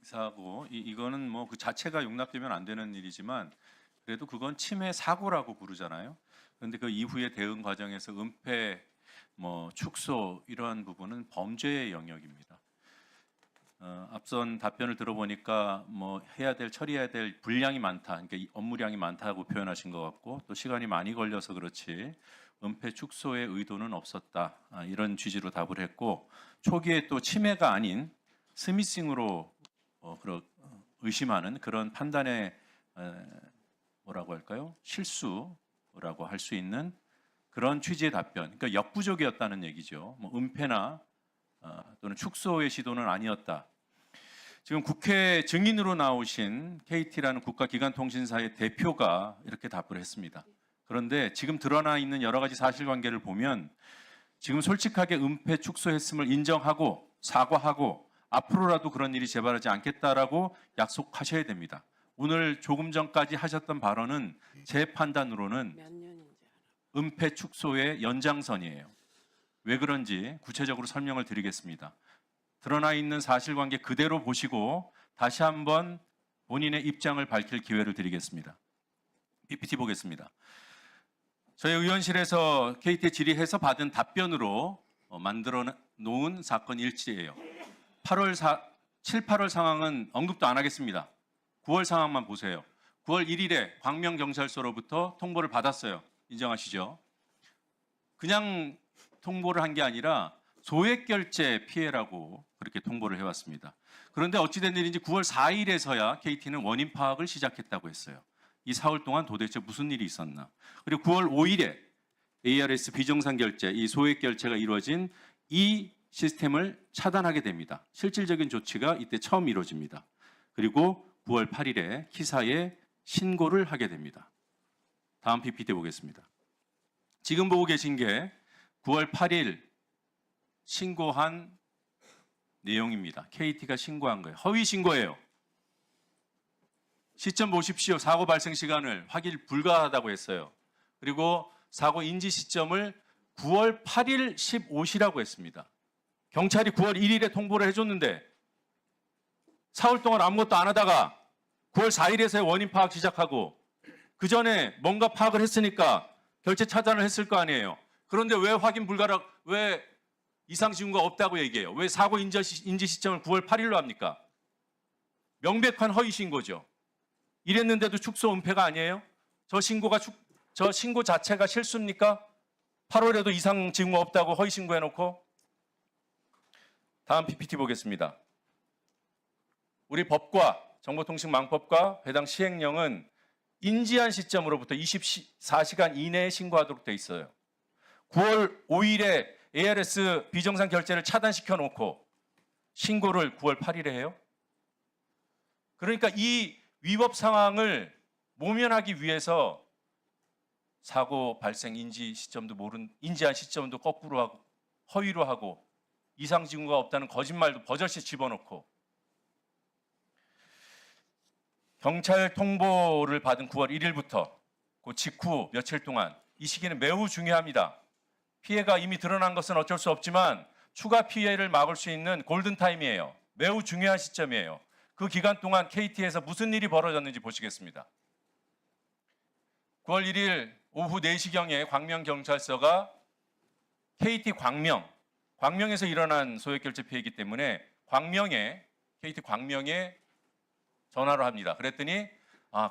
사고 이거는 뭐 그 자체가 용납되면 안 되는 일이지만 그래도 그건 침해 사고라고 부르잖아요. 그런데 그 이후의 대응 과정에서 은폐, 뭐 축소 이러한 부분은 범죄의 영역입니다. 앞선 답변을 들어보니까 뭐 해야 될 처리해야 될 분량이 많다, 그러니까 이 업무량이 많다고 표현하신 것 같고 또 시간이 많이 걸려서 그렇지 은폐 축소의 의도는 없었다, 이런 취지로 답을 했고 초기에 또 침해가 아닌 스미싱으로 의심하는 그런 판단의 뭐라고 할까요? 실수라고 할 수 있는 그런 취지의 답변, 그러니까 역부족이었다는 얘기죠. 뭐 은폐나 또는 축소의 시도는 아니었다. 지금 국회 증인으로 나오신 KT라는 국가기관통신사의 대표가 이렇게 답을 했습니다. 그런데 지금 드러나 있는 여러 가지 사실관계를 보면 지금 솔직하게 은폐 축소했음을 인정하고 사과하고 앞으로라도 그런 일이 재발하지 않겠다라고 약속하셔야 됩니다. 오늘 조금 전까지 하셨던 발언은 제 판단으로는 은폐 축소의 연장선이에요. 왜 그런지 구체적으로 설명을 드리겠습니다. 드러나 있는 사실관계 그대로 보시고 다시 한번 본인의 입장을 밝힐 기회를 드리겠습니다. PPT 보겠습니다. 저희 의원실에서 KT에 질의해서 받은 답변으로 만들어 놓은 사건 일지예요. 7, 8월 상황은 언급도 안 하겠습니다. 9월 상황만 보세요. 9월 1일에 광명경찰서로부터 통보를 받았어요. 인정하시죠? 그냥 통보를 한 게 아니라 소액결제 피해라고 그렇게 통보를 해왔습니다. 그런데 어찌된 일인지 9월 4일에서야 KT는 원인 파악을 시작했다고 했어요. 이 사흘 동안 도대체 무슨 일이 있었나. 그리고 9월 5일에 ARS 비정상 결제, 이 소액 결제가 이루어진 이 시스템을 차단하게 됩니다. 실질적인 조치가 이때 처음 이루어집니다. 그리고 9월 8일에 키사에 신고를 하게 됩니다. 다음 PPT 보겠습니다. 지금 보고 계신 게 9월 8일 신고한 내용입니다. KT가 신고한 거예요. 허위 신고예요. 시점 보십시오. 사고 발생 시간을 확인 불가하다고 했어요. 그리고 사고 인지 시점을 9월 8일 15시라고 했습니다. 경찰이 9월 1일에 통보를 해줬는데 사흘 동안 아무것도 안 하다가 9월 4일에서야 원인 파악 시작하고 그 전에 뭔가 파악을 했으니까 결제 차단을 했을 거 아니에요. 그런데 왜 확인 불가라, 왜 이상 징후가 없다고 얘기해요? 왜 사고 인지 시점을 9월 8일로 합니까? 명백한 허위 신고죠. 이랬는데도 축소 은폐가 아니에요? 저 신고 자체가 실수입니까? 8월에도 이상 징후가 없다고 허위 신고해놓고. 다음 PPT 보겠습니다. 우리 법과 정보통신망법과 해당 시행령은 인지한 시점으로부터 24시간 이내에 신고하도록 돼 있어요. 9월 5일에 ARS 비정상 결제를 차단시켜 놓고 신고를 9월 8일에 해요? 그러니까 이 위법 상황을 모면하기 위해서 사고 발생 인지한 시점도 거꾸로 하고 허위로 하고 이상 징후가 없다는 거짓말도 버젓이 집어넣고 경찰 통보를 받은 9월 1일부터 그 직후 며칠 동안 이 시기는 매우 중요합니다. 피해가 이미 드러난 것은 어쩔 수 없지만 추가 피해를 막을 수 있는 골든타임이에요. 매우 중요한 시점이에요. 그 기간 동안 KT에서 무슨 일이 벌어졌는지 보시겠습니다. 9월 1일 오후 4시경에 광명경찰서가 KT 광명에서 일어난 소액결제 피해이기 때문에 KT 광명에 전화를 합니다. 그랬더니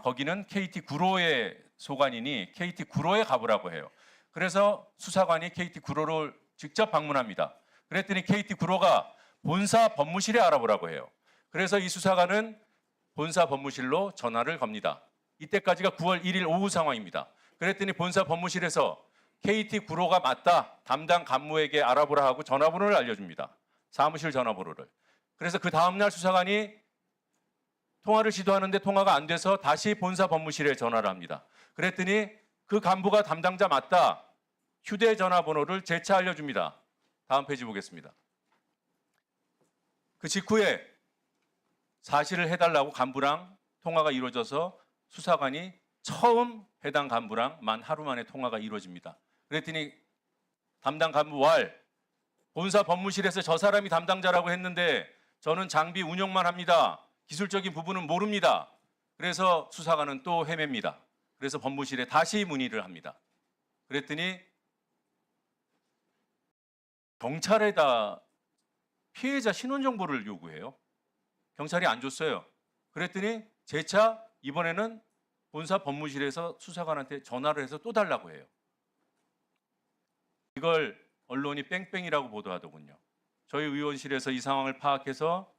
거기는 KT 구로의 소관이니 KT 구로에 가보라고 해요. 그래서 수사관이 KT 구로를 직접 방문합니다. 그랬더니 KT 구로가 본사 법무실에 알아보라고 해요. 그래서 이 수사관은 본사 법무실로 전화를 겁니다. 이때까지가 9월 1일 오후 상황입니다. 그랬더니 본사 법무실에서 KT 구로가 맞다, 담당 간무에게 알아보라 하고 전화번호를 알려줍니다. 사무실 전화번호를. 그래서 그 다음날 수사관이 통화를 시도하는데 통화가 안 돼서 다시 본사 법무실에 전화를 합니다. 그랬더니 그 간부가 담당자 맞다, 휴대전화번호를 재차 알려줍니다. 다음 페이지 보겠습니다. 그 직후에 사실을 해달라고 간부랑 통화가 이루어져서 수사관이 처음 해당 간부랑 하루 만에 통화가 이루어집니다. 그랬더니 담당 간부 본사 법무실에서 저 사람이 담당자라고 했는데 저는 장비 운영만 합니다. 기술적인 부분은 모릅니다. 그래서 수사관은 또 헤맵니다. 그래서 법무실에 다시 문의를 합니다. 그랬더니 경찰에다 피해자 신원 정보를 요구해요. 경찰이 안 줬어요. 그랬더니 재차 이번에는 본사 법무실에서 수사관한테 전화를 해서 또 달라고 해요. 이걸 언론이 뺑뺑이라고 보도하더군요. 저희 의원실에서 이 상황을 파악해서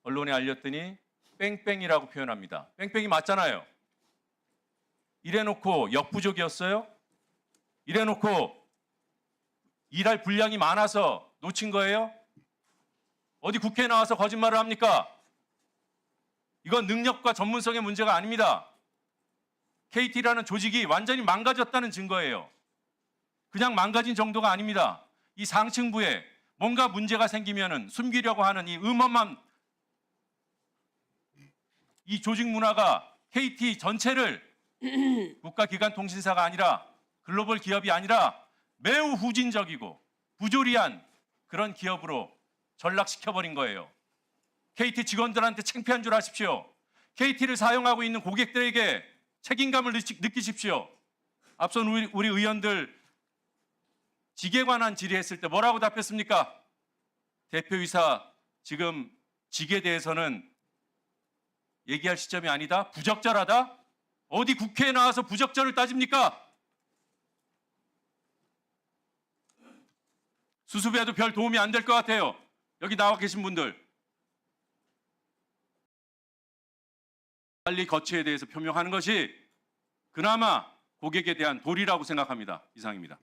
언론에 알렸더니 뺑뺑이라고 표현합니다. 뺑뺑이 맞잖아요. 이래놓고 역부족이었어요? 이래놓고 일할 분량이 많아서 놓친 거예요? 어디 국회에 나와서 거짓말을 합니까? 이건 능력과 전문성의 문제가 아닙니다. KT라는 조직이 완전히 망가졌다는 증거예요. 그냥 망가진 정도가 아닙니다. 이 상층부에 뭔가 문제가 생기면은 숨기려고 하는 이 음험한 이 조직 문화가 KT 전체를 국가기관 통신사가 아니라 글로벌 기업이 아니라 매우 후진적이고 부조리한 그런 기업으로 전락시켜버린 거예요. KT 직원들한테 창피한 줄 아십시오. KT를 사용하고 있는 고객들에게 책임감을 느끼십시오. 앞선 우리 의원들 직에 관한 질의했을 때 뭐라고 답했습니까? 대표이사 지금 직에 대해서는 얘기할 시점이 아니다. 부적절하다. 어디 국회에 나와서 부적절을 따집니까? 수습에도 별 도움이 안 될 것 같아요. 여기 나와 계신 분들. 빨리 거취에 대해서 표명하는 것이 그나마 고객에 대한 도리라고 생각합니다. 이상입니다.